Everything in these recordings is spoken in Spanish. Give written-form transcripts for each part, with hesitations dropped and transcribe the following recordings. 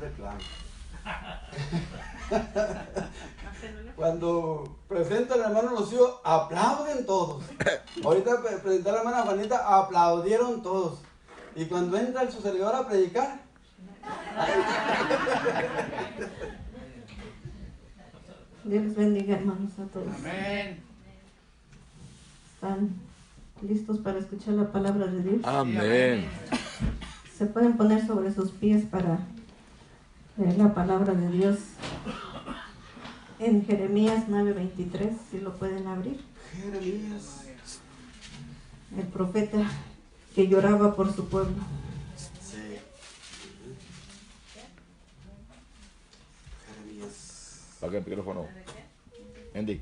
reclamo. Cuando presenta al hermano Lucio, aplauden todos. Ahorita presentó a la hermana Juanita, aplaudieron todos. Y cuando entra su servidor a predicar, Dios les bendiga, hermanos, a todos. Amén. ¿Están listos para escuchar la palabra de Dios? Amén. Se pueden poner sobre sus pies para leer la palabra de Dios en Jeremías 9:23, si lo pueden abrir. Jeremías. El profeta que lloraba por su pueblo. Sí. Jeremías. Apaga el micrófono. Andy.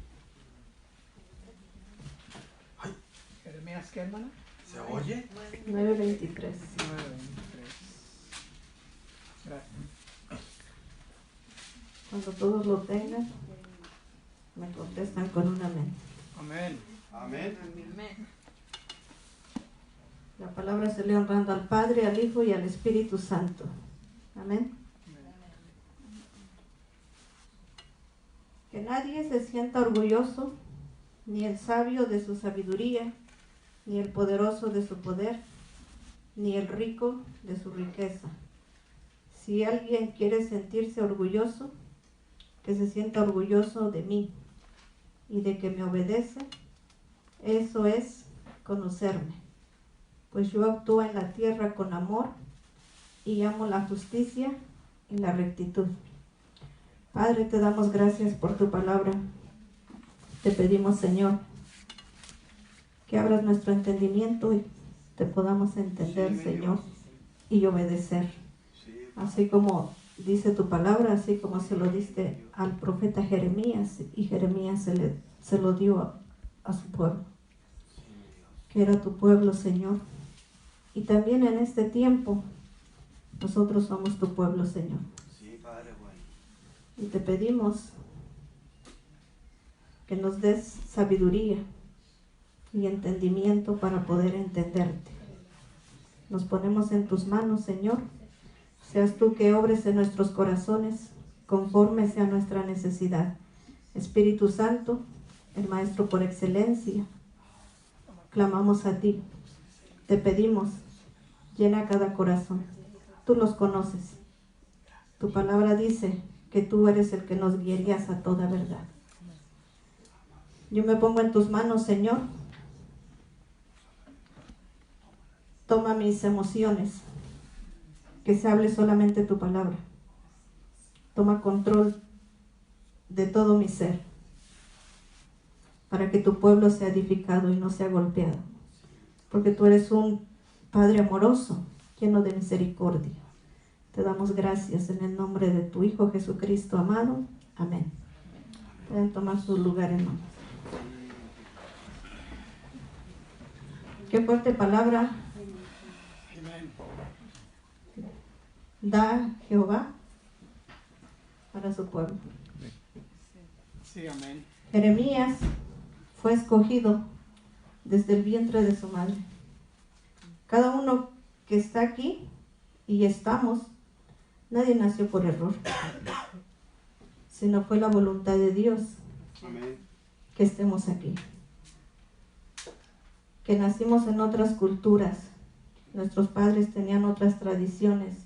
Jeremías, ¿qué, hermano? ¿Se oye? 9:23. 9:23. Gracias. Cuando todos lo tengan, me contestan con un amén. Amén. Amén. La palabra se lee honrando al Padre, al Hijo y al Espíritu Santo. Amén. Que nadie se sienta orgulloso, ni el sabio de su sabiduría, ni el poderoso de su poder, ni el rico de su riqueza. Si alguien quiere sentirse orgulloso, que se sienta orgulloso de mí y de que me obedece. Eso es conocerme, pues yo actúo en la tierra con amor y amo la justicia y la rectitud. Padre, te damos gracias por tu palabra. Te pedimos, Señor, que abras nuestro entendimiento y te podamos entender, Señor, y obedecer. Así como dice tu palabra, así como se lo diste al profeta Jeremías, y Jeremías se lo dio a su pueblo, que era tu pueblo, Señor. Y también en este tiempo, nosotros somos tu pueblo, Señor. Sí, Padre bueno. Y te pedimos que nos des sabiduría y entendimiento para poder entenderte. Nos ponemos en tus manos, Señor. Seas tú que obres en nuestros corazones conforme sea nuestra necesidad. Espíritu Santo, el Maestro por excelencia, clamamos a ti. Te pedimos, llena cada corazón. Tú los conoces. Tu palabra dice que tú eres el que nos guiarías a toda verdad. Yo me pongo en tus manos, Señor. Toma mis emociones. Que se hable solamente tu palabra. Toma control de todo mi ser, para que tu pueblo sea edificado y no sea golpeado. Porque tú eres un Padre amoroso, lleno de misericordia. Te damos gracias en el nombre de tu Hijo Jesucristo amado. Amén. Pueden tomar su lugar, hermanos. Qué fuerte palabra da Jehová para su pueblo. Sí, amén. Jeremías fue escogido desde el vientre de su madre. Cada uno que está aquí y estamos, nadie nació por error, sino fue la voluntad de Dios. Amén. Que estemos aquí. Que nacimos en otras culturas, nuestros padres tenían otras tradiciones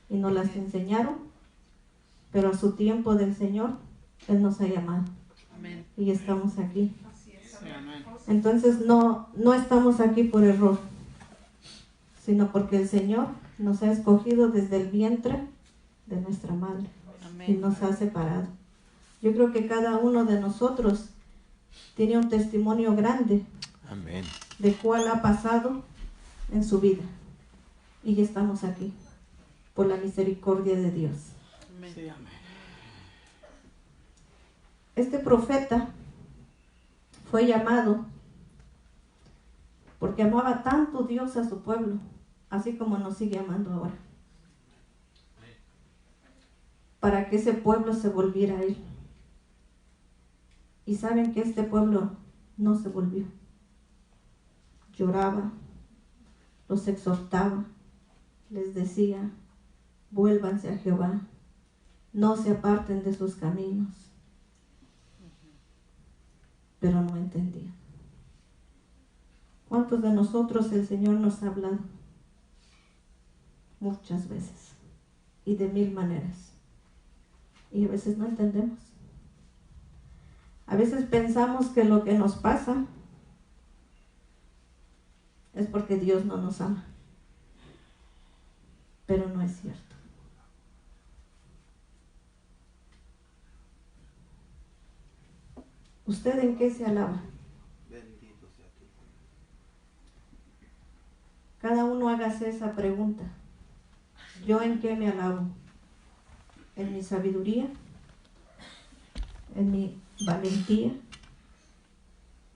y nos las enseñaron, pero a su tiempo del Señor, Él nos ha llamado. Amén. Y estamos aquí. Sí, amén. Entonces no estamos aquí por error, sino porque el Señor nos ha escogido desde el vientre de nuestra madre. Amén. Y nos ha separado. Yo creo que cada uno de nosotros tiene un testimonio grande. Amén. De cuál ha pasado en su vida. Y ya estamos aquí, por la misericordia de Dios. Amén. Sí, amén. Este profeta fue llamado porque amaba tanto Dios a su pueblo, así como nos sigue amando ahora, para que ese pueblo se volviera a Él. Y saben que este pueblo no se volvió. Lloraba, los exhortaba, les decía: vuélvanse a Jehová, no se aparten de sus caminos. Pero no entendían. ¿Cuántos de nosotros el Señor nos ha hablado? Muchas veces y de mil maneras. Y a veces no entendemos. A veces pensamos que lo que nos pasa es porque Dios no nos ama. Pero no es cierto. ¿Usted en qué se alaba? Bendito sea tu nombre. Cada uno hágase esa pregunta. ¿Yo en qué me alabo? ¿En mi sabiduría? ¿En mi valentía?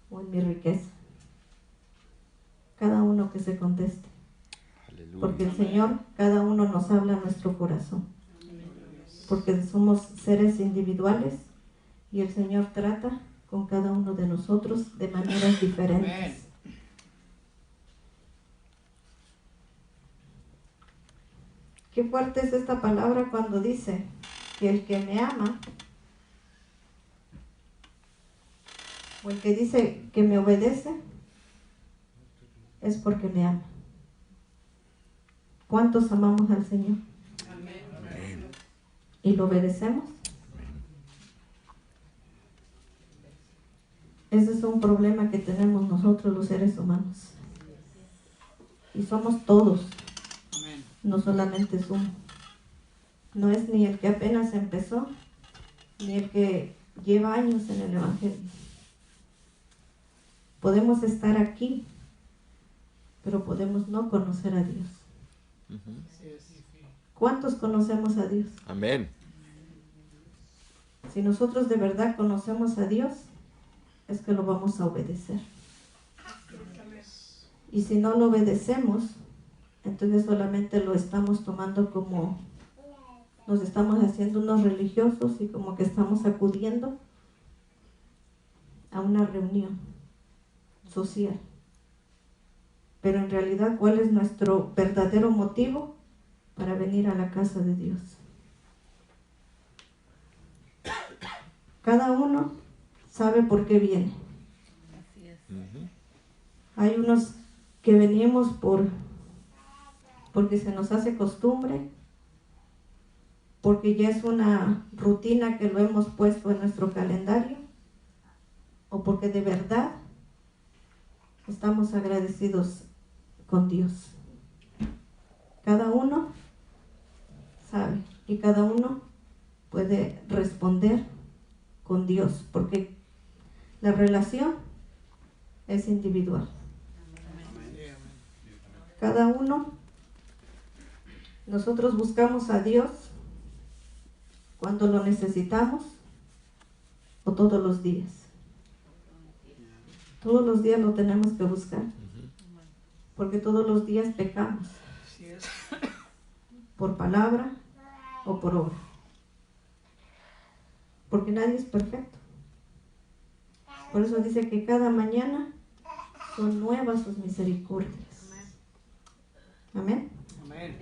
¿O en mi riqueza? Cada uno que se conteste. Porque el Señor, cada uno nos habla a nuestro corazón. Porque somos seres individuales y el Señor trata con cada uno de nosotros de maneras diferentes. Qué fuerte es esta palabra cuando dice que el que me ama, o el que dice que me obedece, es porque me ama. ¿Cuántos amamos al Señor? Amén. ¿Y lo obedecemos? Ese es un problema que tenemos nosotros los seres humanos. Y somos todos, Amén. no solamente es uno. No es ni el que apenas empezó, ni el que lleva años en el Evangelio. Podemos estar aquí, pero podemos no conocer a Dios. Así es. ¿Cuántos conocemos a Dios? Amén. Si nosotros de verdad conocemos a Dios, es que lo vamos a obedecer. Y si no lo obedecemos, entonces solamente lo estamos tomando como, nos estamos haciendo unos religiosos y como que estamos acudiendo a una reunión social. Pero en realidad, ¿cuál es nuestro verdadero motivo para venir a la casa de Dios? Cada uno sabe por qué viene. Hay unos que venimos porque se nos hace costumbre, porque ya es una rutina que lo hemos puesto en nuestro calendario, o porque de verdad estamos agradecidos con Dios. Cada uno sabe y cada uno puede responder con Dios, porque la relación es individual. Cada uno, nosotros buscamos a Dios cuando lo necesitamos o todos los días. Todos los días lo tenemos que buscar, porque todos los días pecamos, Así es. por palabra o por obra, porque nadie es perfecto. Por eso dice que cada mañana son nuevas sus misericordias. Amén. Amén.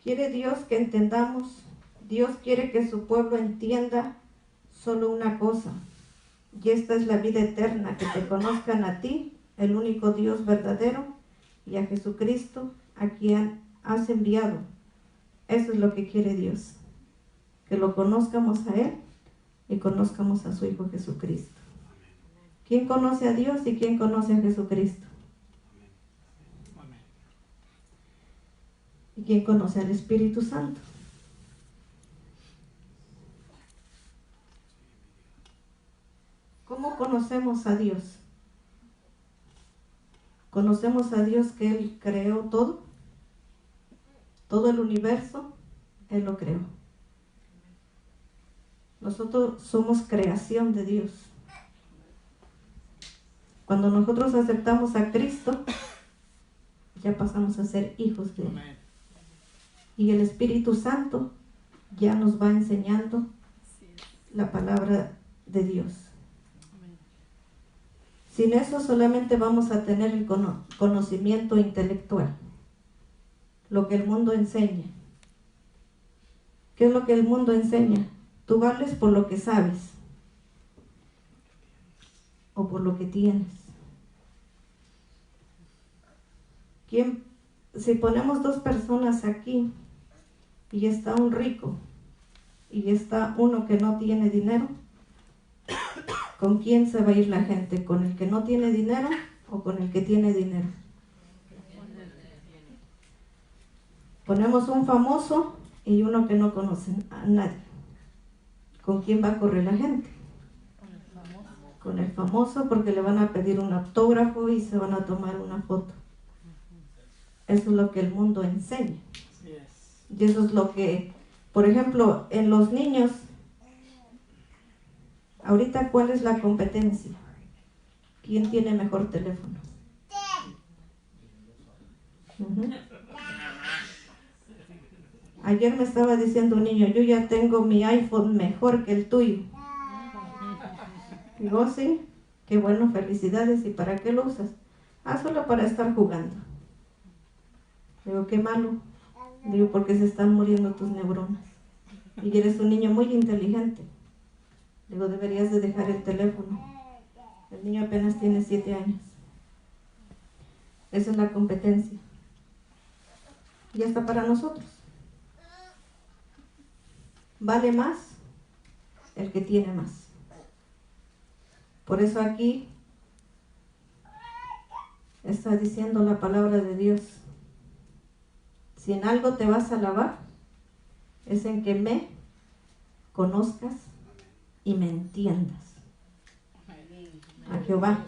Quiere Dios que entendamos, Dios quiere que su pueblo entienda solo una cosa, y esta es la vida eterna, que te conozcan a ti, el único Dios verdadero, y a Jesucristo, a quien has enviado. Eso es lo que quiere Dios, que lo conozcamos a Él y conozcamos a su Hijo Jesucristo. ¿Quién conoce a Dios y quién conoce a Jesucristo? Amén. ¿Y quién conoce al Espíritu Santo? ¿Cómo conocemos a Dios? Conocemos a Dios que Él creó todo el universo, Él lo creó. Nosotros somos creación de Dios. Cuando nosotros aceptamos a Cristo, ya pasamos a ser hijos de Él. Amén. Y el Espíritu Santo ya nos va enseñando la palabra de Dios. Sin eso solamente vamos a tener el conocimiento intelectual, lo que el mundo enseña. ¿Qué es lo que el mundo enseña? Tú vales por lo que sabes o por lo que tienes. Si ponemos dos personas aquí y está un rico y está uno que no tiene dinero, ¿con quién se va a ir la gente? ¿Con el que no tiene dinero o con el que tiene dinero? Ponemos un famoso y uno que no conoce a nadie. ¿Con quién va a correr la gente? Con el famoso, porque le van a pedir un autógrafo y se van a tomar una foto. Eso es lo que el mundo enseña. Y eso es lo que, por ejemplo, en los niños, ahorita, ¿cuál es la competencia? ¿Quién tiene mejor teléfono? Ayer me estaba diciendo un niño, yo ya tengo mi iPhone mejor que el tuyo. Digo, sí, qué bueno, felicidades. ¿Y para qué lo usas? Solo para estar jugando. Digo, qué malo. Digo, porque se están muriendo tus neuronas. Y eres un niño muy inteligente. Digo, deberías de dejar el teléfono. El niño apenas tiene 7 años. Esa es la competencia. Y hasta para nosotros. Vale más el que tiene más. Por eso aquí está diciendo la palabra de Dios. Si en algo te vas a alabar, es en que me conozcas y me entiendas. A Jehová.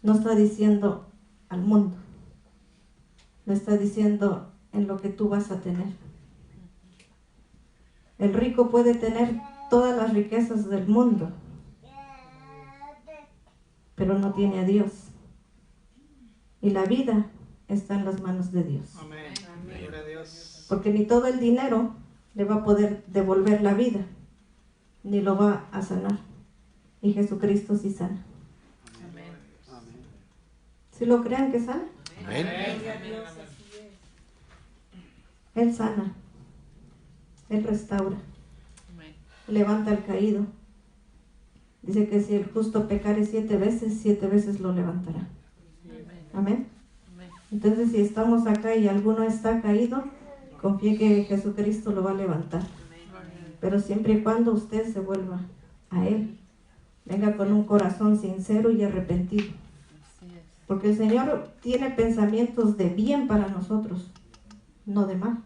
No está diciendo al mundo. No está diciendo en lo que tú vas a tener. El rico puede tener todas las riquezas del mundo, pero no tiene a Dios. Y la vida está en las manos de Dios. Amén. Gloria a Dios. Porque ni todo el dinero le va a poder devolver la vida, ni lo va a sanar. Y Jesucristo sí sana. Amén. ¿Sí lo creen que sana? Amén. Él sana. Él restaura. Levanta al caído. Dice que si el justo pecare 7 veces lo levantará. Amén. Entonces, si estamos acá y alguno está caído, confíe que Jesucristo lo va a levantar. Pero siempre y cuando usted se vuelva a Él, venga con un corazón sincero y arrepentido. Porque el Señor tiene pensamientos de bien para nosotros, no de mal.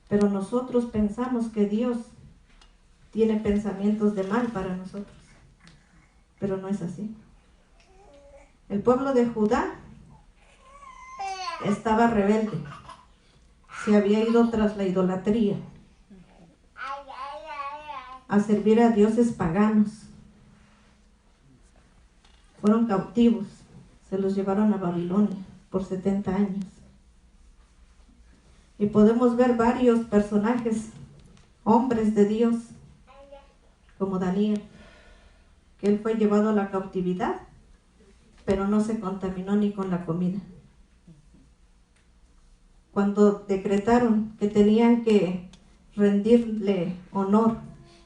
Pero nosotros pensamos que Dios tiene pensamientos de mal para nosotros. Pero no es así. El pueblo de Judá estaba rebelde. Se había ido tras la idolatría, a servir a dioses paganos. Fueron cautivos. Se los llevaron a Babilonia por 70 años. Y podemos ver varios personajes, hombres de Dios, como Daniel, que él fue llevado a la cautividad, pero no se contaminó ni con la comida. Cuando decretaron que tenían que rendirle honor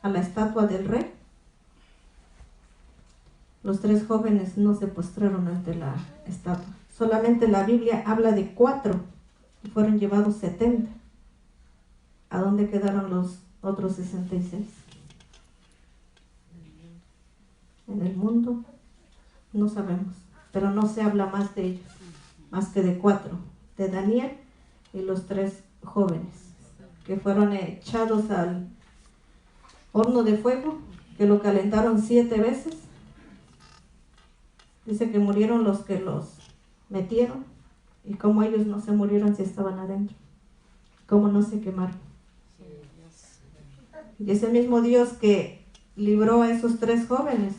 a la estatua del rey, los 3 jóvenes no se postraron ante la estatua. Solamente la Biblia habla de 4 y fueron llevados 70. ¿A dónde quedaron los otros 66? En el mundo no sabemos, pero no se habla más de ellos, más que de 4, de Daniel y los 3 jóvenes que fueron echados al horno de fuego, que lo calentaron 7 veces. Dice que murieron los que los metieron, y cómo ellos no se murieron si estaban adentro, cómo no se quemaron. Y ese mismo Dios que libró a esos 3 jóvenes,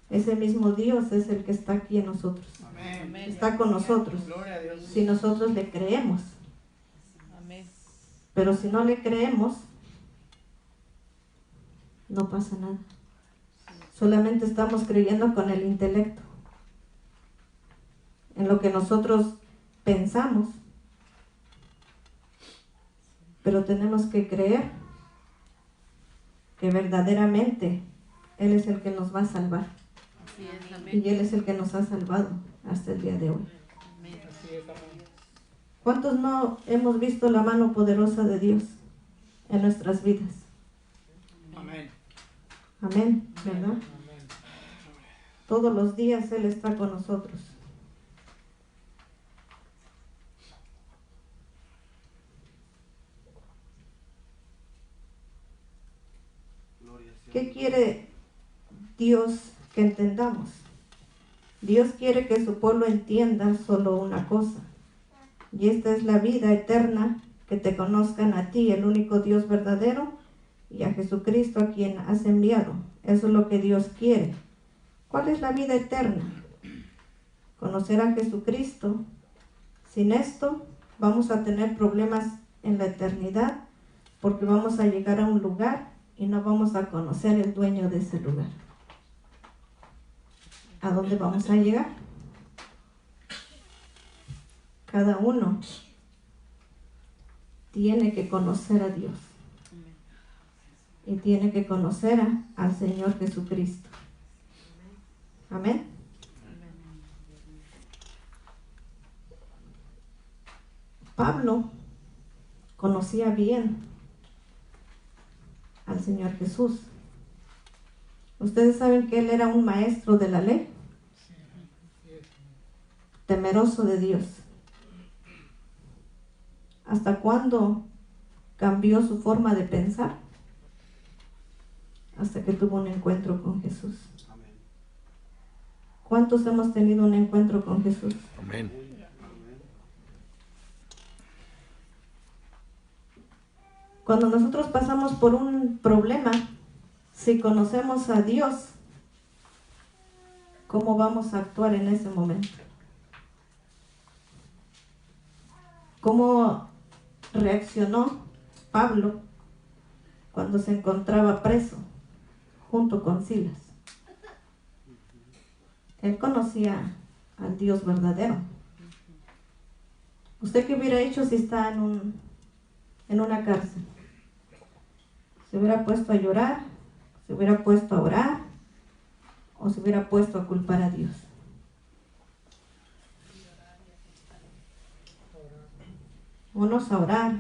ese mismo Dios es el que está aquí en nosotros. Amén. Está con nosotros, Gloria a Dios. si nosotros le creemos. Amén. Pero si no le creemos, no pasa nada. Solamente estamos creyendo con el intelecto, en lo que nosotros pensamos. Pero tenemos que creer que verdaderamente Él es el que nos va a salvar. Así es, amén. Y Él es el que nos ha salvado hasta el día de hoy. Amén. ¿Cuántos no hemos visto la mano poderosa de Dios en nuestras vidas? Amén. Amén, ¿verdad? Todos los días Él está con nosotros. ¿Qué quiere Dios que entendamos? Dios quiere que su pueblo entienda solo una cosa, y esta es la vida eterna, que te conozcan a ti, el único Dios verdadero, y a Jesucristo a quien has enviado. Eso es lo que Dios quiere. ¿Cuál es la vida eterna? Conocer a Jesucristo. Sin esto vamos a tener problemas en la eternidad, porque vamos a llegar a un lugar y no vamos a conocer el dueño de ese lugar. ¿A dónde vamos a llegar? Cada uno tiene que conocer a Dios y tiene que conocer al Señor Jesucristo. Amén. Pablo conocía bien al Señor Jesús. Ustedes saben que él era un maestro de la ley, temeroso de Dios. ¿Hasta cuándo cambió su forma de pensar? Hasta que tuvo un encuentro con Jesús. ¿Cuántos hemos tenido un encuentro con Jesús? Amén. Cuando nosotros pasamos por un problema, si conocemos a Dios, ¿cómo vamos a actuar en ese momento? ¿Cómo reaccionó Pablo cuando se encontraba preso junto con Silas? Él conocía al Dios verdadero. ¿Usted qué hubiera hecho si está en una cárcel? ¿Se hubiera puesto a llorar? ¿Se hubiera puesto a orar? ¿O se hubiera puesto a culpar a Dios? Unos a orar,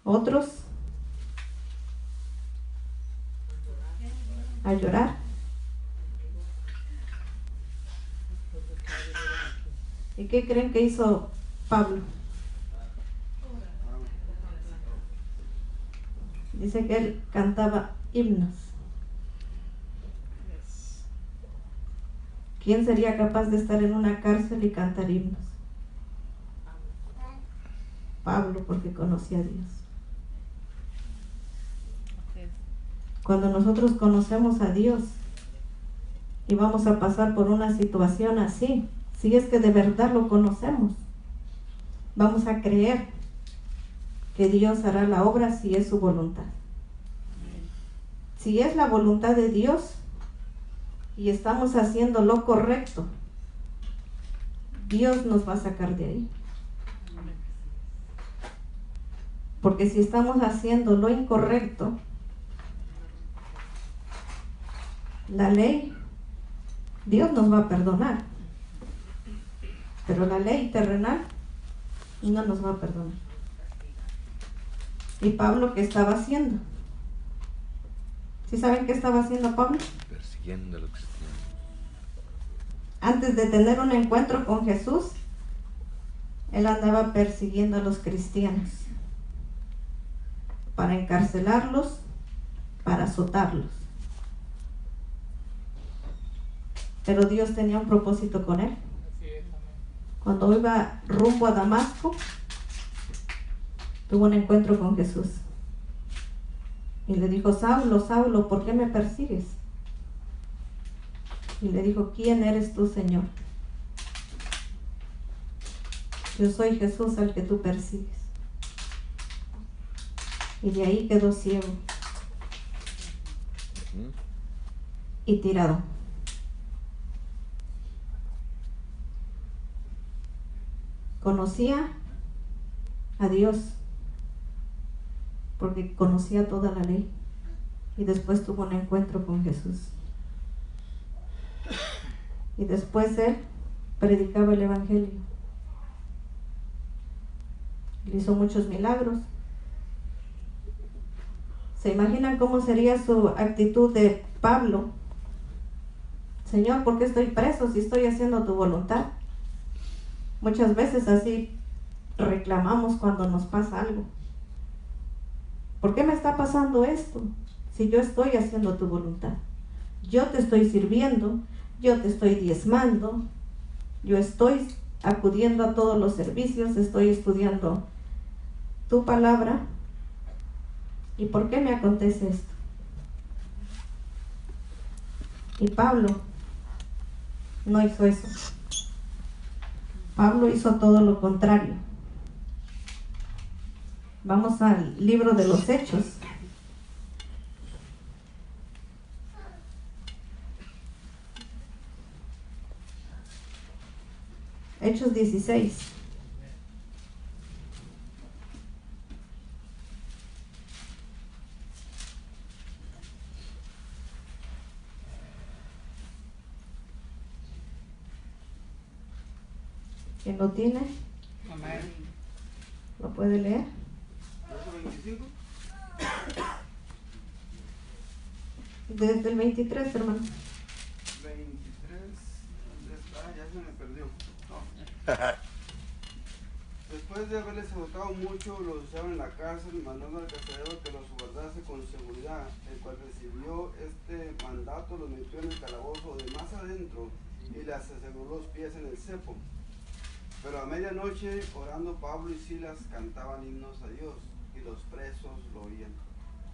otros a llorar. ¿Y qué creen que hizo Pablo? Dice que él cantaba himnos. ¿Quién sería capaz de estar en una cárcel y cantar himnos? Pablo, porque conocía a Dios. Cuando nosotros conocemos a Dios y vamos a pasar por una situación así, si es que de verdad lo conocemos, vamos a creer que Dios hará la obra si es su voluntad. Si es la voluntad de Dios y estamos haciendo lo correcto, Dios nos va a sacar de ahí. Porque si estamos haciendo lo incorrecto, la ley, Dios nos va a perdonar, pero la ley terrenal no nos va a perdonar. ¿Y Pablo qué estaba haciendo? ¿Sí saben qué estaba haciendo Pablo? Persiguiendo a los cristianos. Antes de tener un encuentro con Jesús, él andaba persiguiendo a los cristianos para encarcelarlos, para azotarlos. Pero Dios tenía un propósito con él. Cuando iba rumbo a Damasco, tuvo un encuentro con Jesús y le dijo: Saulo, Saulo, ¿por qué me persigues? Y le dijo: ¿quién eres tú, Señor? Yo soy Jesús al que tú persigues. Y de ahí quedó ciego y tirado. Conocía a Dios, porque conocía toda la ley y después tuvo un encuentro con Jesús. Y después él predicaba el evangelio. Él hizo muchos milagros. ¿Se imaginan cómo sería su actitud de Pablo? Señor, ¿por qué estoy preso si estoy haciendo tu voluntad? Muchas veces así reclamamos cuando nos pasa algo. ¿Por qué me está pasando esto si yo estoy haciendo tu voluntad? Yo te estoy sirviendo, yo te estoy diezmando, yo estoy acudiendo a todos los servicios, estoy estudiando tu palabra. ¿Y por qué me acontece esto? Y Pablo no hizo eso. Pablo hizo todo lo contrario. Vamos al libro de los Hechos. Hechos 16. ¿Quién lo tiene? Amén. ¿Lo puede leer? Verso 25. Desde el 23, hermano. 23. ¿Dónde está? Ya se me perdió. No. Después de haberles agotado mucho, los echaron en la cárcel, mandando al carcelero que los guardase con seguridad, el cual recibió este mandato, los metió en el calabozo de más adentro y les aseguró los pies en el cepo. Pero a medianoche, orando, Pablo y Silas cantaban himnos a Dios, y los presos lo oían.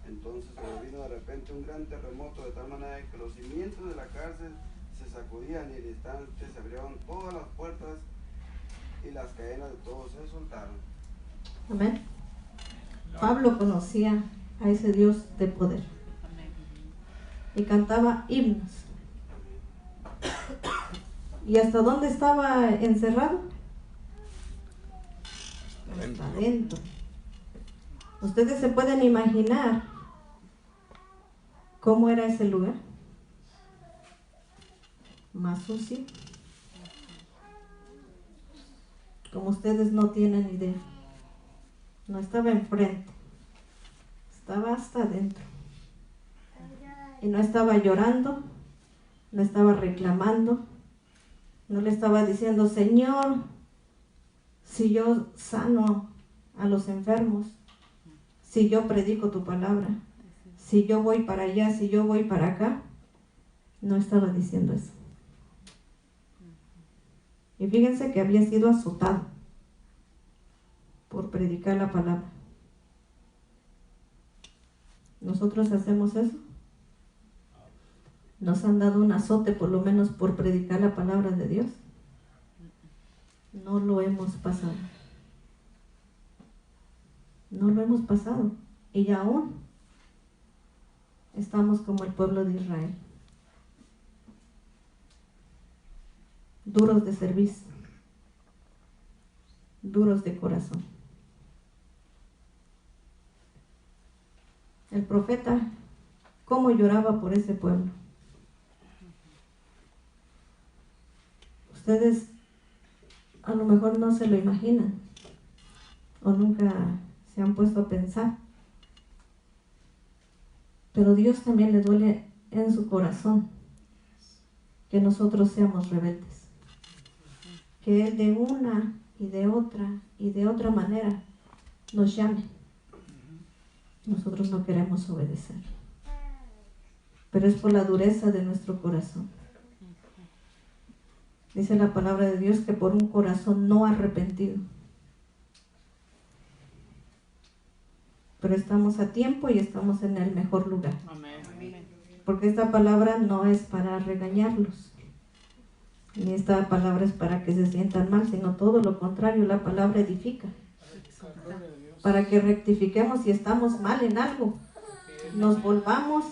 Entonces vino de repente un gran terremoto, de tal manera que los cimientos de la cárcel se sacudían, y al instante se abrieron todas las puertas y las cadenas de todos se soltaron. Amén. Pablo conocía a ese Dios de poder. Y cantaba himnos. ¿Y hasta dónde estaba encerrado? Hasta adentro. Ustedes se pueden imaginar cómo era ese lugar. Más sucio. Como ustedes no tienen idea. No estaba enfrente, estaba hasta adentro. Y no estaba llorando, no estaba reclamando, no le estaba diciendo, Señor, si yo sano a los enfermos, si yo predico tu palabra, si yo voy para allá, si yo voy para acá. No estaba diciendo eso. Y fíjense que había sido azotado por predicar la palabra. ¿Nosotros hacemos eso? ¿Nos han dado un azote por lo menos por predicar la palabra de Dios? No lo hemos pasado. No lo hemos pasado. Y aún estamos como el pueblo de Israel. Duros de servicio. Duros de corazón. El profeta, cómo lloraba por ese pueblo. Ustedes a lo mejor no se lo imaginan o nunca se han puesto a pensar, pero Dios también le duele en su corazón que nosotros seamos rebeldes, que Él de una y de otra manera nos llame. Nosotros no queremos obedecer, pero es por la dureza de nuestro corazón. Dice la palabra de Dios que por un corazón no arrepentido. Pero estamos a tiempo y estamos en el mejor lugar. Amén. Porque esta palabra no es para regañarlos, ni esta palabra es para que se sientan mal, sino todo lo contrario, la palabra edifica. Para que rectifiquemos si estamos mal en algo, nos volvamos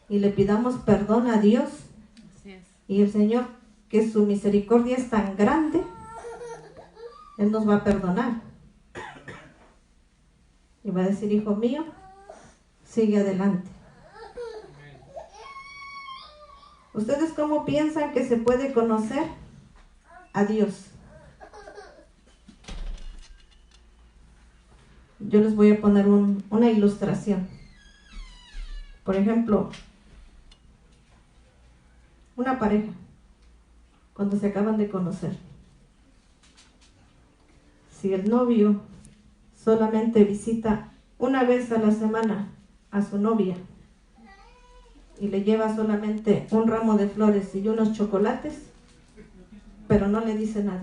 y le pidamos perdón a Dios. Y el Señor, que su misericordia es tan grande, Él nos va a perdonar. Y va a decir, hijo mío, sigue adelante. ¿Ustedes cómo piensan que se puede conocer a Dios? Yo les voy a poner una ilustración. Por ejemplo, una pareja, cuando se acaban de conocer. Si el novio solamente visita una vez a la semana a su novia y le lleva solamente un ramo de flores y unos chocolates, pero no le dice nada,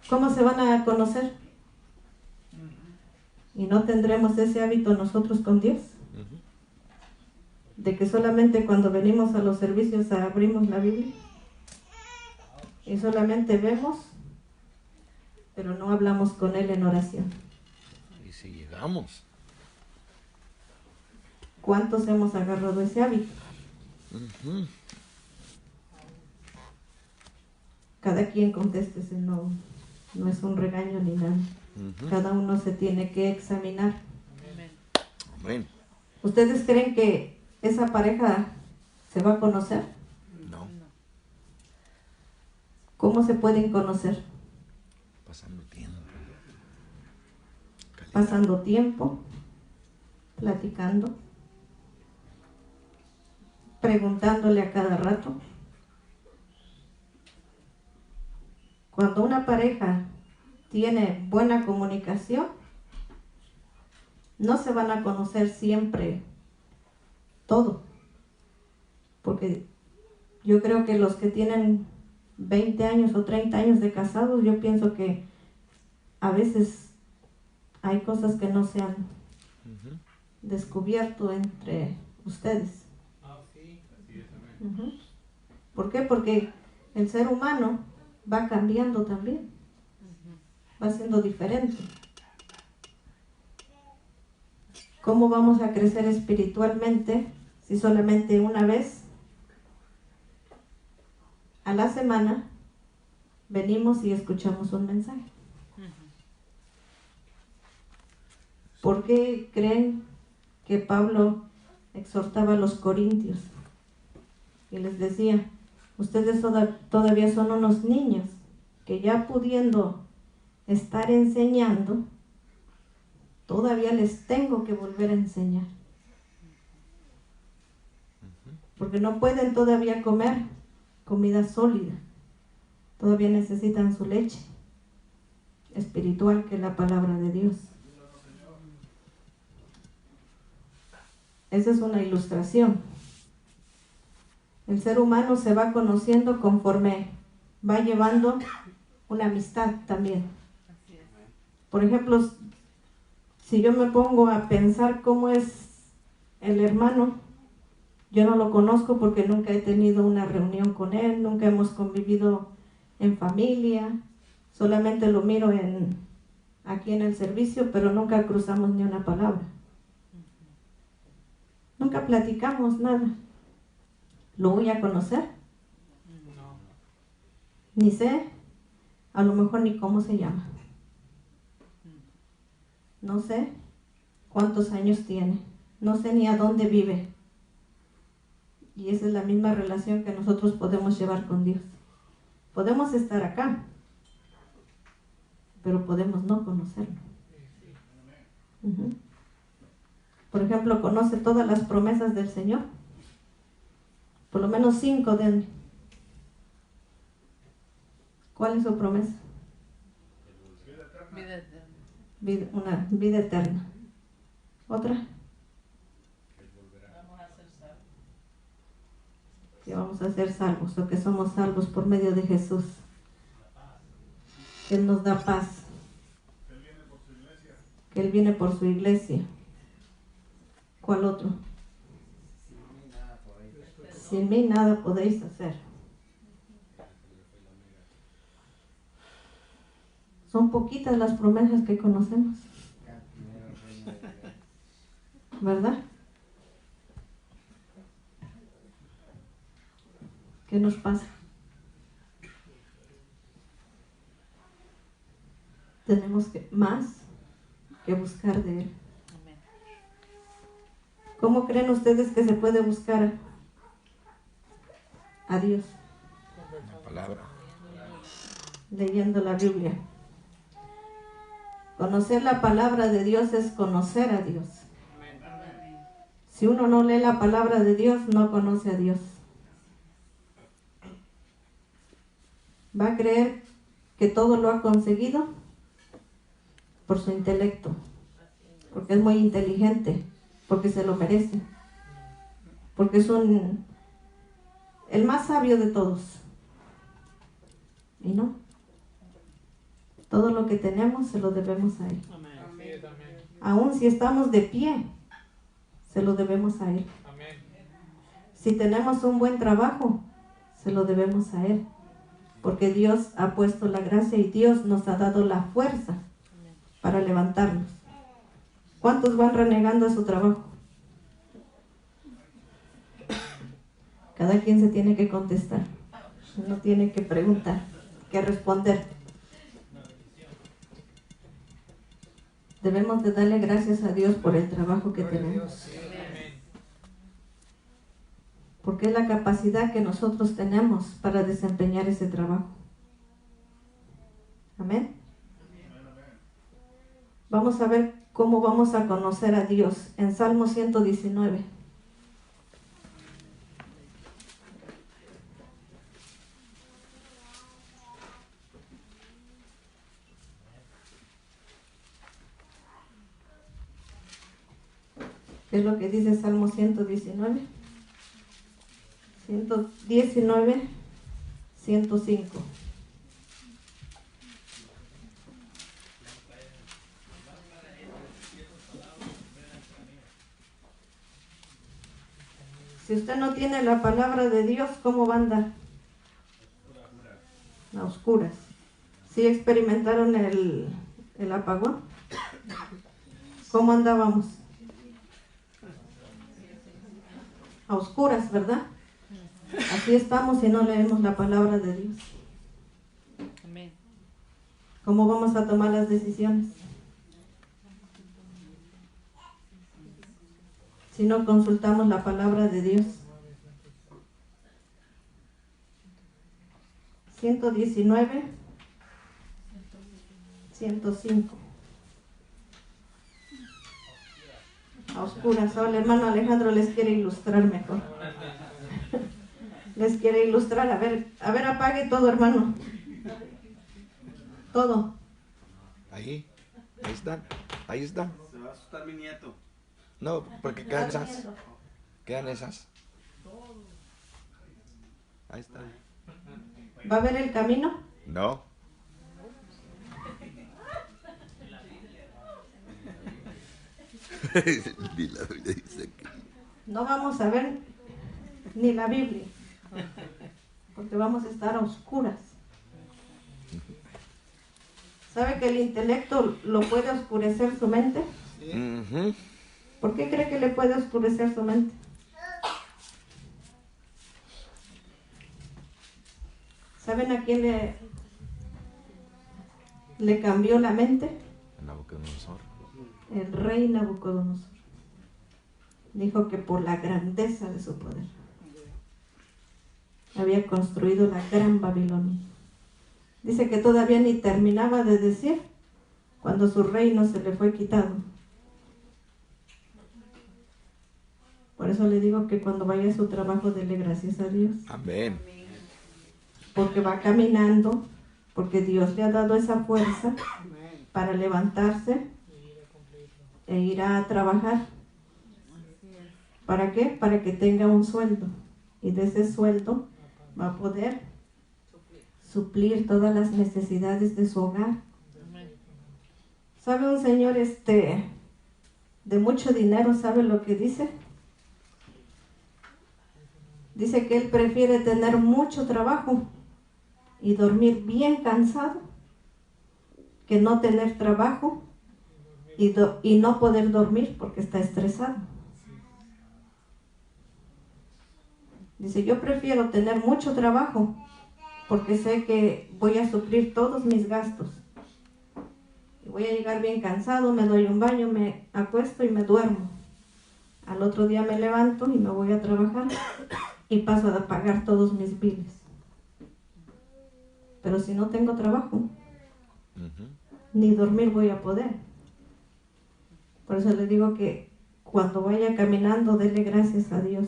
¿cómo se van a conocer? ¿Y no tendremos ese hábito nosotros con Dios? De que solamente cuando venimos a los servicios abrimos la Biblia y solamente vemos, pero no hablamos con Él en oración. Y si llegamos. ¿Cuántos hemos agarrado ese hábito? Cada quien contéstese, no es un regaño ni nada. Cada uno se tiene que examinar. Amén. ¿Ustedes creen que esa pareja se va a conocer? No. ¿Cómo se pueden conocer? Pasando tiempo. Calidad. Pasando tiempo, platicando, preguntándole a cada rato. Cuando una pareja tiene buena comunicación, no se van a conocer siempre todo, porque yo creo que los que tienen 20 años o 30 años de casados, yo pienso que a veces hay cosas que no se han descubierto entre ustedes. ¿Por qué? Porque el ser humano va cambiando también, va siendo diferente. ¿Cómo vamos a crecer espiritualmente si solamente una vez a la semana venimos y escuchamos un mensaje? ¿Por qué creen que Pablo exhortaba a los corintios y les decía, ustedes todavía son unos niños que ya pudiendo estar enseñando, todavía les tengo que volver a enseñar? Porque no pueden todavía comer comida sólida, todavía necesitan su leche espiritual, que es la palabra de Dios. Esa es una ilustración. El ser humano se va conociendo conforme va llevando una amistad también. Por ejemplo, si yo me pongo a pensar cómo es el hermano, yo no lo conozco porque nunca he tenido una reunión con él, nunca hemos convivido en familia, solamente lo miro aquí en el servicio, pero nunca cruzamos ni una palabra. Nunca platicamos nada. ¿Lo voy a conocer? No. Ni sé, a lo mejor ni cómo se llama. No sé cuántos años tiene, no sé ni a dónde vive. Y esa es la misma relación que nosotros podemos llevar con Dios. Podemos estar acá, pero podemos no conocerlo. Por ejemplo, conoce todas las promesas del Señor, por lo menos 5 de él. ¿Cuál es su promesa? Vida eterna. Una vida eterna. ¿Otra? Vamos a ser salvos. Que vamos a ser salvos, o que somos salvos por medio de Jesús. Que Él nos da paz. Que Él viene por su iglesia. ¿Cuál otro? Sin mí nada podéis hacer. Son poquitas las promesas que conocemos, ¿verdad? ¿Qué nos pasa? tenemos más que buscar de Él. Amén. ¿Cómo creen ustedes que se puede buscar a Dios? La palabra. Leyendo la Biblia. Conocer la palabra de Dios es conocer a Dios. Si uno no lee la palabra de Dios, no conoce a Dios. Va a creer que todo lo ha conseguido por su intelecto, porque es muy inteligente, porque se lo merece, porque es el más sabio de todos. Y no, todo lo que tenemos se lo debemos a Él. Aún si estamos de pie, se lo debemos a Él. Si tenemos un buen trabajo, se lo debemos a Él. Porque Dios ha puesto la gracia y Dios nos ha dado la fuerza para levantarnos. ¿Cuántos van renegando a su trabajo? Cada quien se tiene que contestar. Uno tiene que preguntar, que responder. Debemos de darle gracias a Dios por el trabajo que tenemos. Porque es la capacidad que nosotros tenemos para desempeñar ese trabajo. Amén. Vamos a ver cómo vamos a conocer a Dios en Salmo 119. ¿Qué es lo que dice Salmo 119? 119, 105. Si usted no tiene la palabra de Dios, ¿cómo va a andar? A oscuras. ¿Sí experimentaron el apagón? ¿Cómo andábamos? A oscuras, ¿verdad? Así estamos si no leemos la palabra de Dios. Amén. ¿Cómo vamos a tomar las decisiones? Si no consultamos la palabra de Dios. 119, 105. A oscuras. Ahora el hermano Alejandro les quiere ilustrar mejor. Les quiere ilustrar. A ver, apague todo, hermano. Todo. Ahí están. Ahí están. Se va a asustar mi nieto. No, porque quedan esas. Quedan esas. Ahí están. ¿Va a ver el camino? No. Ni la Biblia dice que. No vamos a ver ni la Biblia, porque vamos a estar a oscuras. ¿Sabe que el intelecto lo puede oscurecer su mente? Ujú. ¿Por qué cree que le puede oscurecer su mente? ¿Saben a quién le cambió la mente? Nabucodonosor. El rey Nabucodonosor. Dijo que por la grandeza de su poder había construido la gran Babilonia. Dice que todavía ni terminaba de decir cuando su reino se le fue quitado. Por eso le digo que cuando vaya a su trabajo, dele gracias a Dios. Amén. Porque va caminando, porque Dios le ha dado esa fuerza para levantarse e ir a trabajar. ¿Para qué? Para que tenga un sueldo. Y de ese sueldo va a poder suplir todas las necesidades de su hogar. ¿Sabe un señor de mucho dinero, sabe lo que dice? Dice que él prefiere tener mucho trabajo y dormir bien cansado que no tener trabajo y no poder dormir porque está estresado. Dice, yo prefiero tener mucho trabajo porque sé que voy a suplir todos mis gastos Y voy a llegar bien cansado, me doy un baño, me acuesto y me duermo. Al otro día me levanto y me voy a trabajar y paso a pagar todos mis biles. Pero si no tengo trabajo, ni dormir voy a poder. Por eso le digo que cuando vaya caminando, dele gracias a Dios.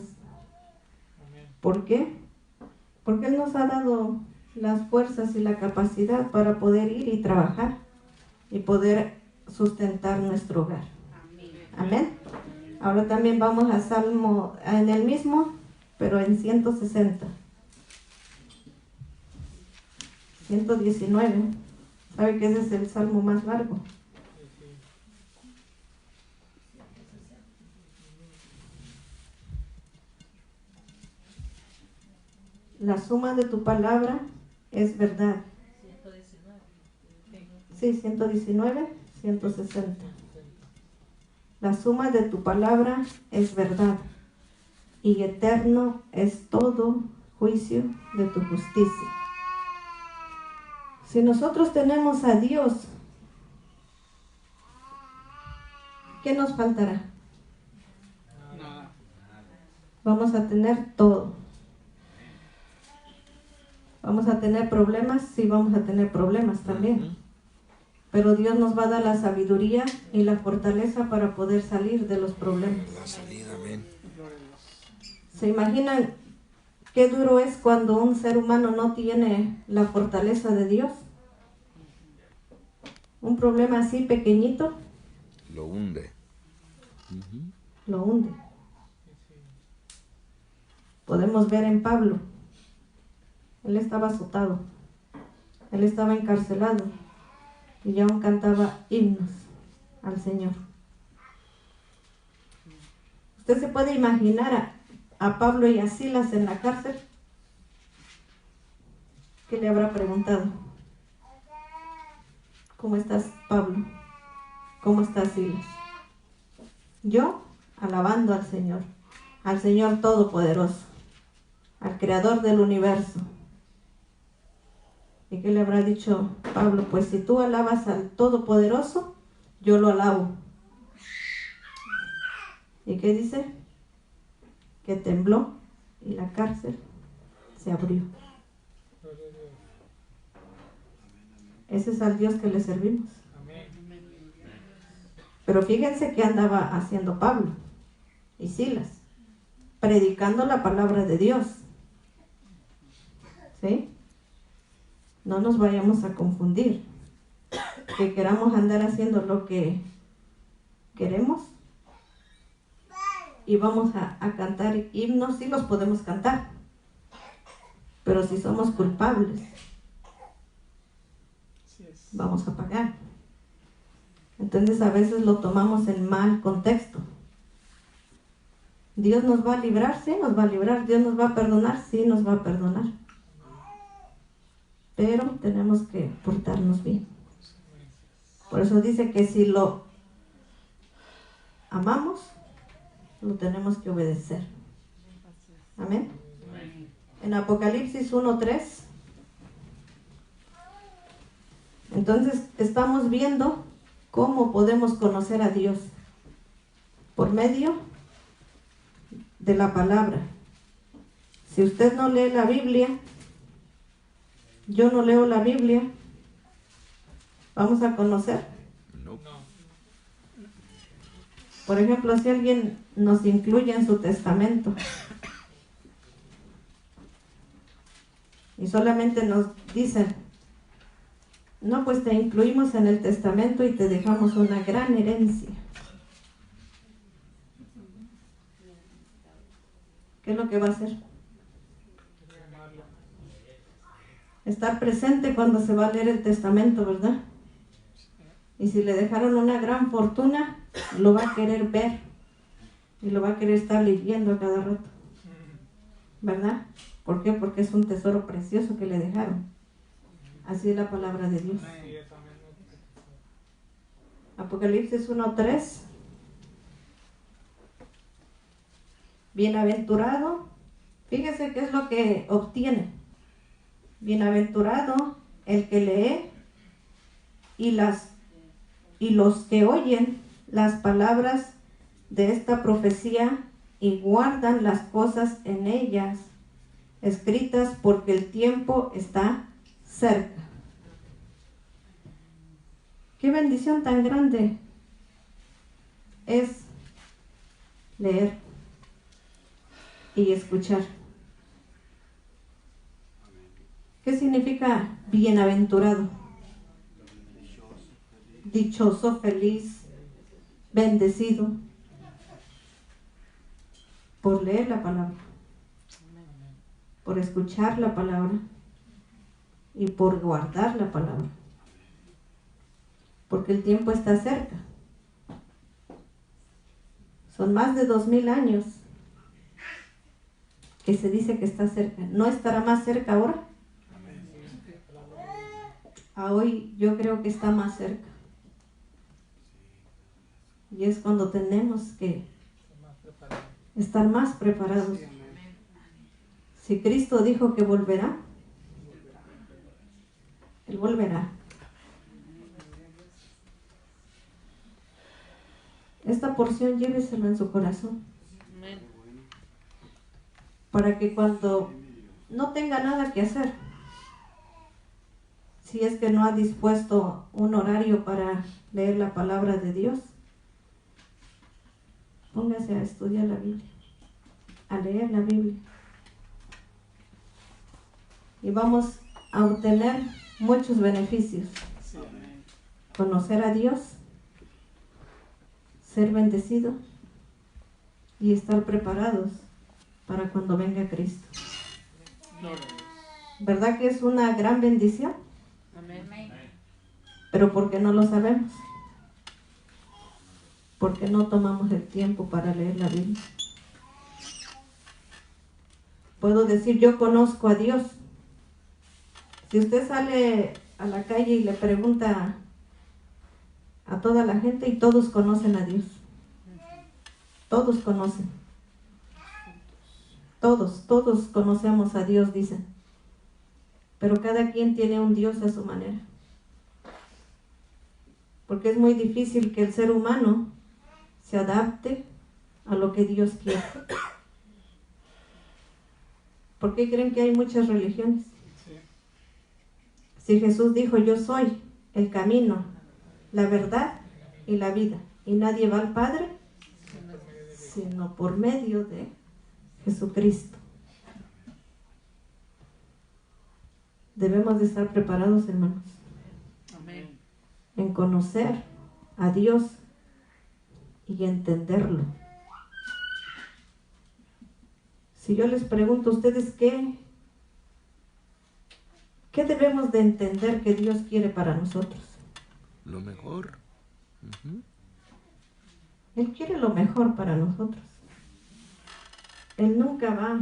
¿Por qué? Porque Él nos ha dado las fuerzas y la capacidad para poder ir y trabajar y poder sustentar nuestro hogar. Amén. Ahora también vamos a Salmo, en el mismo, pero en 160. 119. ¿Sabe que ese es el salmo más largo? La suma de tu palabra es verdad. 119. Sí, 119, 160. La suma de tu palabra es verdad, y eterno es todo juicio de tu justicia. Si nosotros tenemos a Dios, ¿qué nos faltará? Nada. Vamos a tener todo. Vamos a tener problemas, sí, vamos a tener problemas también. Pero Dios nos va a dar la sabiduría y la fortaleza para poder salir de los problemas. La salida, amén. ¿Se imaginan qué duro es cuando un ser humano no tiene la fortaleza de Dios? Un problema así pequeñito Lo hunde. lo hunde. Podemos ver en Pablo. Él estaba azotado. Él estaba encarcelado. Y aún cantaba himnos al Señor. ¿Usted se puede imaginar a Pablo y a Silas en la cárcel? ¿Qué le habrá preguntado? ¿Cómo estás, Pablo? ¿Cómo estás, Silas? Yo, alabando al Señor Todopoderoso, al Creador del universo. ¿Y qué le habrá dicho Pablo? Pues si tú alabas al Todopoderoso, yo lo alabo. ¿Y qué dice? Que tembló y la cárcel se abrió. Ese es al Dios que le servimos. Pero fíjense qué andaba haciendo Pablo y Silas, predicando la palabra de Dios. ¿Sí? No nos vayamos a confundir, que queramos andar haciendo lo que queremos y vamos a cantar himnos. Sí los podemos cantar, pero si somos culpables, vamos a pagar. Entonces a veces lo tomamos en mal contexto. Dios nos va a librar, sí nos va a librar. Dios nos va a perdonar, sí nos va a perdonar. Pero tenemos que portarnos bien. Por eso dice que si lo amamos, lo tenemos que obedecer. Amén. En Apocalipsis 1:3, entonces estamos viendo cómo podemos conocer a Dios por medio de la palabra. Si usted no lee la Biblia, yo no leo la Biblia, ¿vamos a conocer? No. Por ejemplo, si alguien nos incluye en su testamento y solamente nos dicen, no, pues te incluimos en el testamento y te dejamos una gran herencia. ¿Qué es lo que va a hacer? Estar presente cuando se va a leer el testamento, ¿verdad? Y si le dejaron una gran fortuna, lo va a querer ver y lo va a querer estar leyendo a cada rato, ¿verdad? ¿Por qué? Porque es un tesoro precioso que le dejaron. Así es la palabra de Dios. Apocalipsis 1:3. Bienaventurado, fíjese qué es lo que obtiene. Bienaventurado el que lee y las y los que oyen las palabras de esta profecía y guardan las cosas en ellas escritas, porque el tiempo está cerca. Qué bendición tan grande es leer y escuchar. ¿Qué significa bienaventurado? Dichoso, feliz, bendecido, por leer la palabra, por escuchar la palabra y por guardar la palabra, porque el tiempo está cerca. Son más de 2000 años que se dice que está cerca. ¿No estará más cerca ahora? A hoy yo creo que está más cerca. Y es cuando tenemos que estar más preparados. Si Cristo dijo que volverá, Él volverá. Esta porción llévesela en su corazón, para que cuando no tenga nada que hacer, si es que no ha dispuesto un horario para leer la palabra de Dios, póngase a estudiar la Biblia, a leer la Biblia. Y vamos a obtener muchos beneficios. Conocer a Dios, ser bendecido y estar preparados para cuando venga Cristo. ¿Verdad que es una gran bendición? Pero ¿por qué no lo sabemos? Porque no tomamos el tiempo para leer la Biblia. Puedo decir, yo conozco a Dios. Si usted sale a la calle y le pregunta a toda la gente, y todos conocen a Dios. Todos conocen. Todos conocemos a Dios, dicen. Pero cada quien tiene un Dios a su manera. Porque es muy difícil que el ser humano se adapte a lo que Dios quiere. ¿Por qué creen que hay muchas religiones? Si Jesús dijo, yo soy el camino, la verdad y la vida, y nadie va al Padre sino por medio de Jesucristo. Debemos de estar preparados, hermanos, en conocer a Dios y entenderlo. Si yo les pregunto a ustedes qué debemos de entender que Dios quiere para nosotros. Lo mejor. Él quiere lo mejor para nosotros. Él nunca va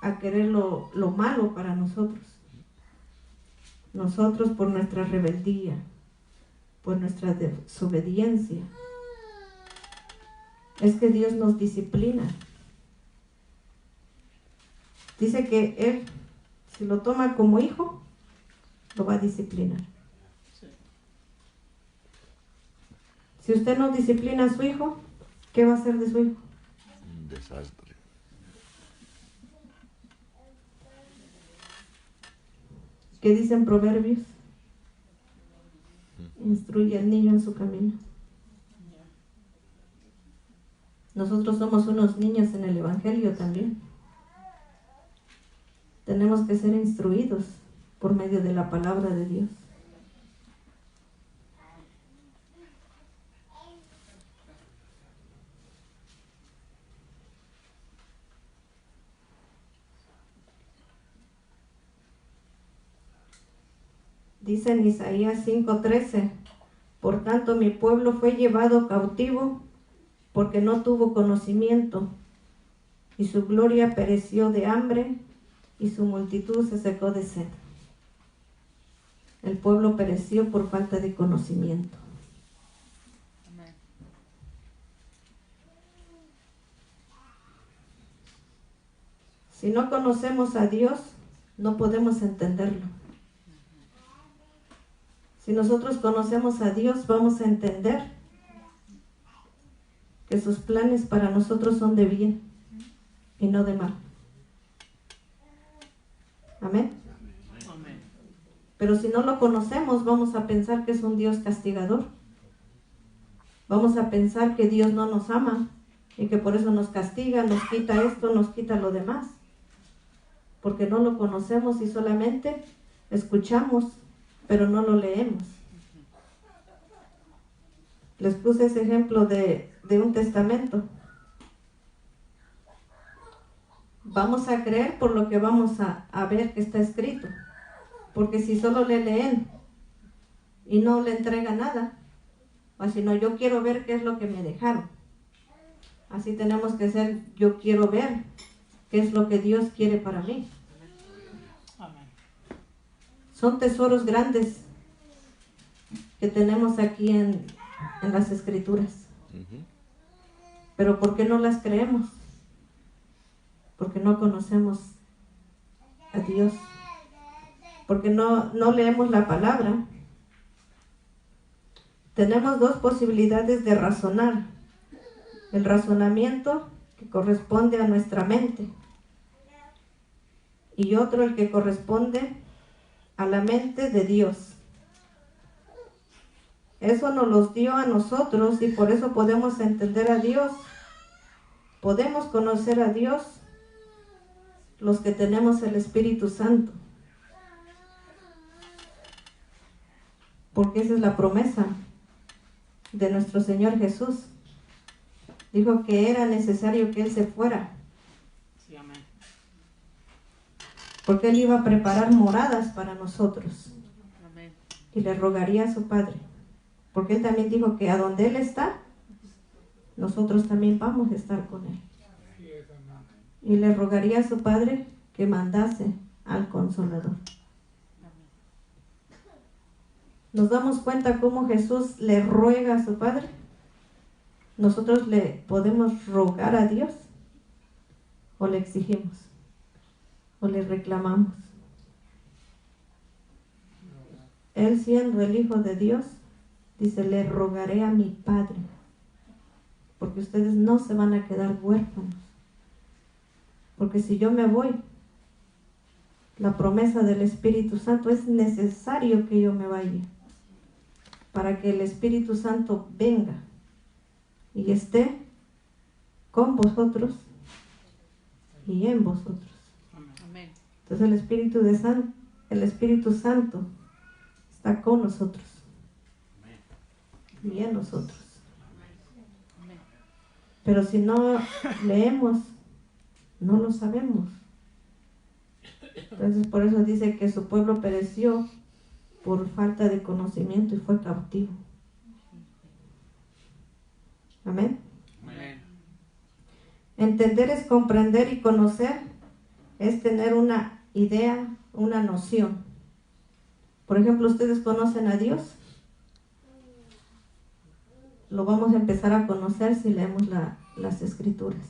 a querer lo malo para nosotros. Nosotros, por nuestra rebeldía, por nuestra desobediencia, es que Dios nos disciplina. Dice que Él, si lo toma como hijo, lo va a disciplinar. Si usted no disciplina a su hijo, ¿qué va a hacer de su hijo? Un desastre. ¿Qué dicen Proverbios? Instruye al niño en su camino. Nosotros somos unos niños en el Evangelio también. Tenemos que ser instruidos por medio de la palabra de Dios. Dice en Isaías 5:13, por tanto mi pueblo fue llevado cautivo porque no tuvo conocimiento, y su gloria pereció de hambre, y su multitud se secó de sed. El pueblo pereció por falta de conocimiento. Si no conocemos a Dios, no podemos entenderlo. Si nosotros conocemos a Dios, vamos a entender que sus planes para nosotros son de bien y no de mal. Amén. Amén. Pero si no lo conocemos, vamos a pensar que es un Dios castigador. Vamos a pensar que Dios no nos ama y que por eso nos castiga, nos quita esto, nos quita lo demás. Porque no lo conocemos y solamente escuchamos, pero no lo leemos. Les puse ese ejemplo de un testamento. Vamos a creer por lo que vamos a ver que está escrito. Porque si solo le leen y no le entrega nada, o si no, yo quiero ver qué es lo que me dejaron. Así tenemos que ser, yo quiero ver qué es lo que Dios quiere para mí. Amén. Son tesoros grandes que tenemos aquí en las Escrituras. Pero ¿por qué no las creemos? Porque no conocemos a Dios. Porque no leemos la palabra. Tenemos dos posibilidades de razonar. El razonamiento que corresponde a nuestra mente y otro el que corresponde a la mente de Dios. Eso nos los dio a nosotros y por eso podemos entender a Dios. Podemos conocer a Dios los que tenemos el Espíritu Santo. Porque esa es la promesa de nuestro Señor Jesús. Dijo que era necesario que Él se fuera. Sí, amén. Porque Él iba a preparar moradas para nosotros. Amén. Y le rogaría a su Padre. Porque Él también dijo que a donde Él está, nosotros también vamos a estar con Él. Y le rogaría a su Padre que mandase al Consolador. ¿Nos damos cuenta cómo Jesús le ruega a su Padre? ¿Nosotros le podemos rogar a Dios? ¿O le exigimos? ¿O le reclamamos? Él, siendo el Hijo de Dios, dice, le rogaré a mi Padre, porque ustedes no se van a quedar huérfanos. Porque si yo me voy, la promesa del Espíritu Santo, es necesario que yo me vaya, para que el Espíritu Santo venga y esté con vosotros y en vosotros. Amén. Entonces el Espíritu Santo está con nosotros y en nosotros. Amén. Pero si no leemos, no lo sabemos. Entonces por eso dice que su pueblo pereció por falta de conocimiento y fue cautivo. Amén. Amén. Entender es comprender y conocer es tener una idea, una noción. Por ejemplo, ¿ustedes conocen a Dios? Lo vamos a empezar a conocer si leemos las Escrituras.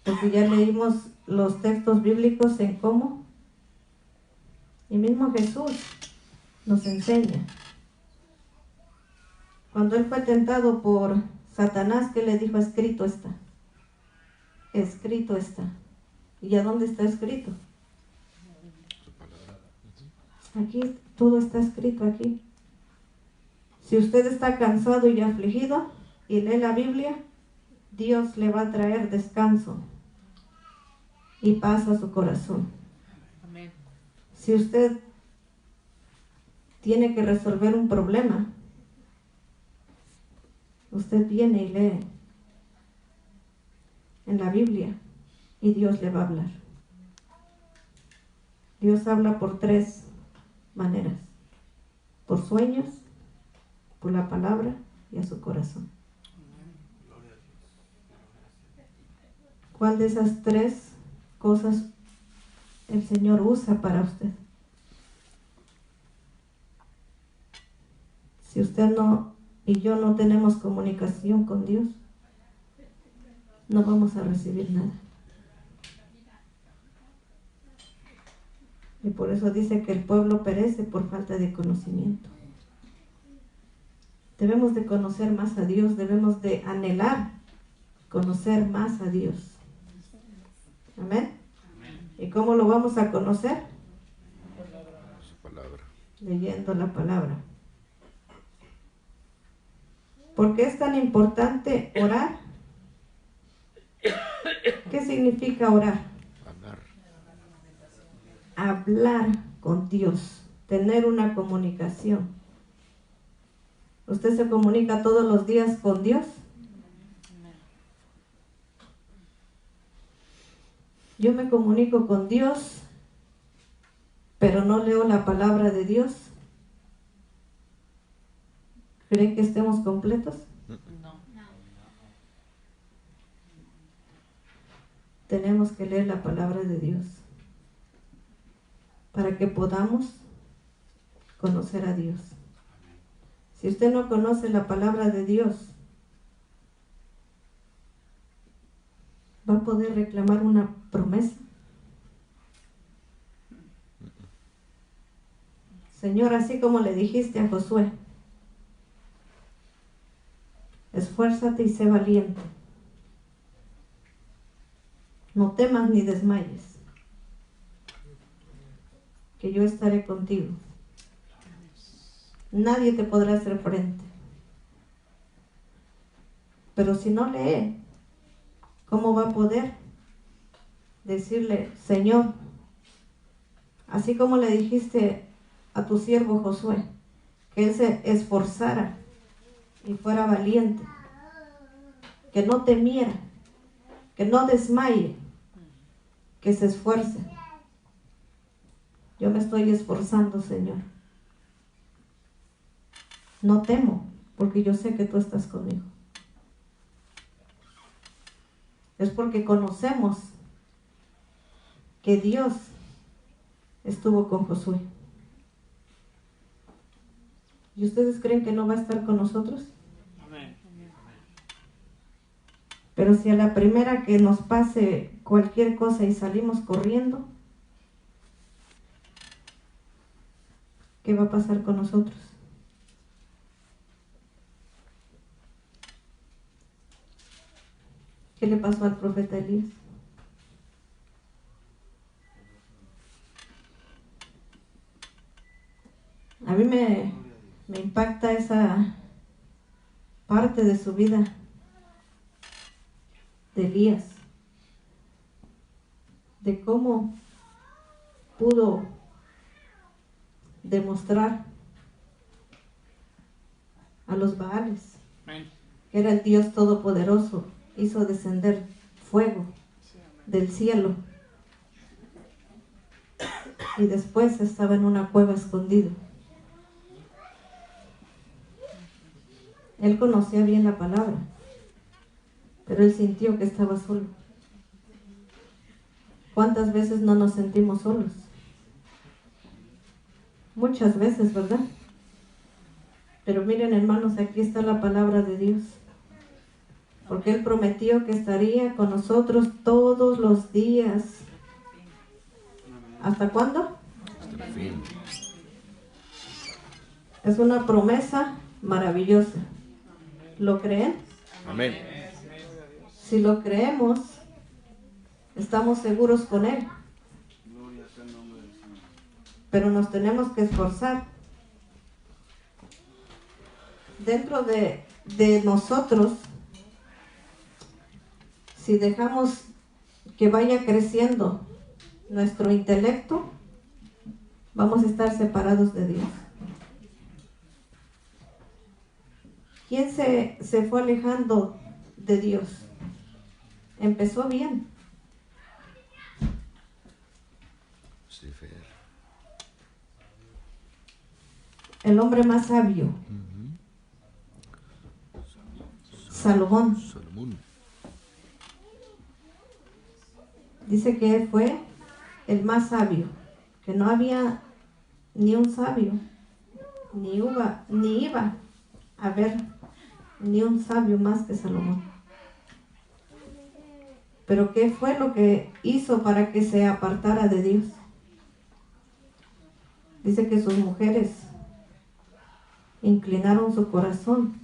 Porque ya leímos los textos bíblicos en cómo. Y mismo Jesús nos enseña. Cuando Él fue tentado por Satanás, ¿qué le dijo? Escrito está. Escrito está. ¿Y a dónde está escrito? Aquí, todo está escrito aquí. Si usted está cansado y afligido y lee la Biblia, Dios le va a traer descanso y paz a su corazón. Amén. Si usted tiene que resolver un problema, usted viene y lee en la Biblia y Dios le va a hablar. Dios habla por tres maneras: por sueños, por la palabra y a su corazón. ¿Cuál de esas tres cosas el Señor usa para usted? Si usted y yo no tenemos comunicación con Dios, no vamos a recibir nada. Y por eso dice que el pueblo perece por falta de conocimiento. Debemos de conocer más a Dios, debemos de anhelar conocer más a Dios. Amén. ¿Y cómo lo vamos a conocer? Su palabra. Leyendo la palabra. ¿Por qué es tan importante orar? ¿Qué significa orar? Hablar con Dios, tener una comunicación. ¿Usted se comunica todos los días con Dios? Yo me comunico con Dios, pero no leo la palabra de Dios. ¿Creen que estemos completos? No. Tenemos que leer la palabra de Dios para que podamos conocer a Dios. Si usted no conoce la palabra de Dios, ¿va a poder reclamar una promesa? Señor, así como le dijiste a Josué, esfuérzate y sé valiente. No temas ni desmayes, que yo estaré contigo. Nadie te podrá hacer frente. Pero si no lee, ¿cómo va a poder decirle, Señor, así como le dijiste a tu siervo Josué, que él se esforzara y fuera valiente, que no temiera, que no desmaye, que se esfuerce? Yo me estoy esforzando, Señor. No temo, porque yo sé que tú estás conmigo. Es porque conocemos que Dios estuvo con Josué. ¿Y ustedes creen que no va a estar con nosotros? Amén. Pero si a la primera que nos pase cualquier cosa y salimos corriendo, ¿qué va a pasar con nosotros? ¿Qué le pasó al profeta Elías? A mí me impacta esa parte de su vida de Elías, de cómo pudo demostrar a los Baales que era el Dios Todopoderoso. Hizo descender fuego del cielo y después estaba en una cueva escondido. Él conocía bien la palabra, pero él sintió que estaba solo. ¿Cuántas veces no nos sentimos solos? Muchas veces, ¿verdad? Pero miren, hermanos, aquí está la palabra de Dios, porque Él prometió que estaría con nosotros todos los días. ¿Hasta cuándo? Hasta el fin. Es una promesa maravillosa. ¿Lo creen? Amén. Si lo creemos, estamos seguros con Él. Gloria sea el nombre del Señor. Pero nos tenemos que esforzar. Dentro de nosotros, si dejamos que vaya creciendo nuestro intelecto, vamos a estar separados de Dios. ¿Quién se fue alejando de Dios? Empezó bien. Lucifer. El hombre más sabio, Salomón. Salomón. Dice que él fue el más sabio, que no había ni un sabio, ni iba a haber ni un sabio más que Salomón. Pero ¿qué fue lo que hizo para que se apartara de Dios? Dice que sus mujeres inclinaron su corazón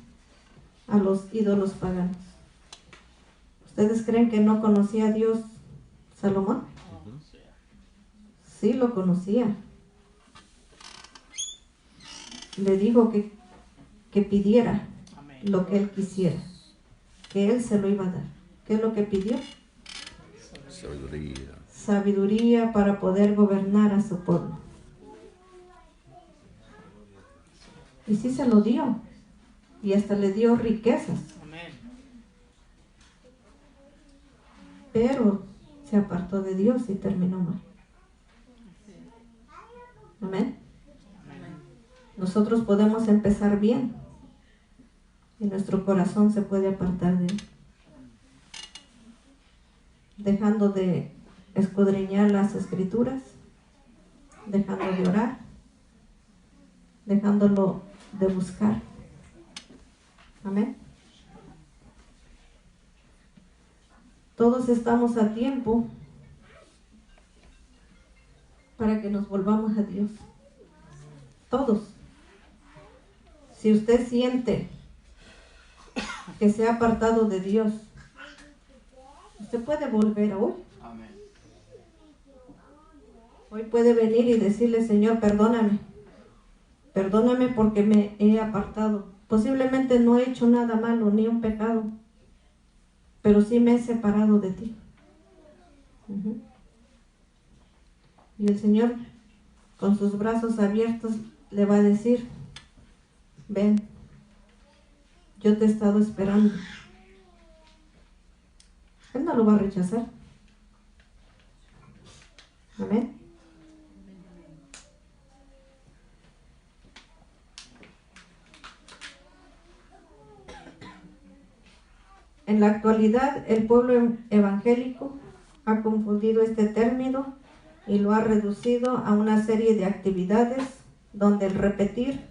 a los ídolos paganos. ¿Ustedes creen que no conocía a Dios Salomón? Sí lo conocía. Le dijo que pidiera lo que él quisiera, que él se lo iba a dar. ¿Qué es lo que pidió? Sabiduría. Sabiduría para poder gobernar a su pueblo. Y sí se lo dio. Y hasta le dio riquezas. Pero se apartó de Dios y terminó mal. Amén. Nosotros podemos empezar bien y nuestro corazón se puede apartar de él, dejando de escudriñar las escrituras, dejando de orar, dejándolo de buscar. Amén. Todos estamos a tiempo para que nos volvamos a Dios. Todos. Si usted siente que se ha apartado de Dios, usted puede volver hoy. Amén. Hoy puede venir y decirle: Señor, perdóname. Perdóname porque me he apartado. Posiblemente no he hecho nada malo, ni un pecado, pero sí me he separado de ti. Y el Señor, con sus brazos abiertos, le va a decir: ven, yo te he estado esperando. Él no lo va a rechazar. Amén. En la actualidad, el pueblo evangélico ha confundido este término y lo ha reducido a una serie de actividades donde el repetir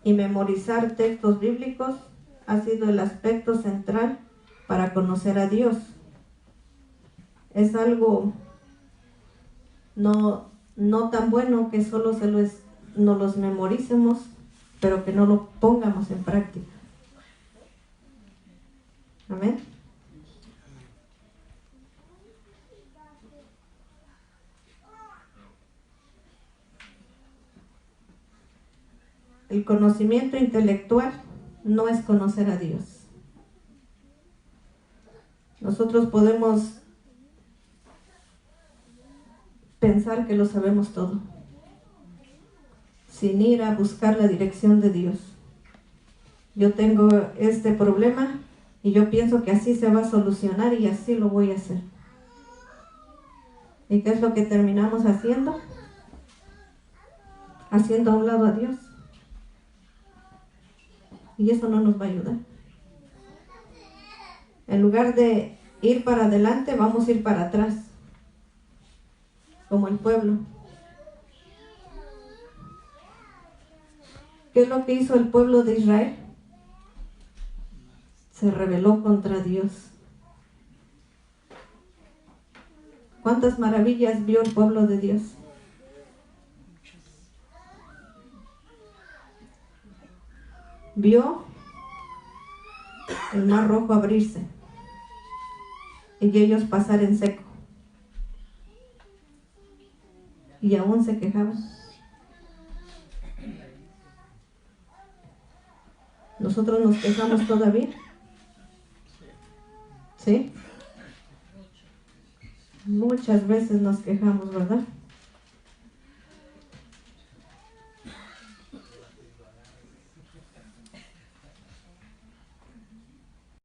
y memorizar textos bíblicos ha sido el aspecto central para conocer a Dios. Es algo no tan bueno que solo nos los memoricemos, pero que no lo pongamos en práctica. Amén. El conocimiento intelectual no es conocer a Dios. Nosotros podemos pensar que lo sabemos todo, sin ir a buscar la dirección de Dios. Yo tengo este problema y yo pienso que así se va a solucionar y así lo voy a hacer. ¿Y qué es lo que terminamos haciendo? Haciendo a un lado a Dios. Y eso no nos va a ayudar. En lugar de ir para adelante, vamos a ir para atrás, como el pueblo. ¿Qué es lo que hizo el pueblo de Israel? Se rebeló contra Dios. ¿Cuántas maravillas vio el pueblo de Dios? Vio el mar rojo abrirse y ellos pasar en seco, y aún se quejaban. Nosotros nos quejamos todavía. ¿Sí? Muchas veces nos quejamos, ¿verdad?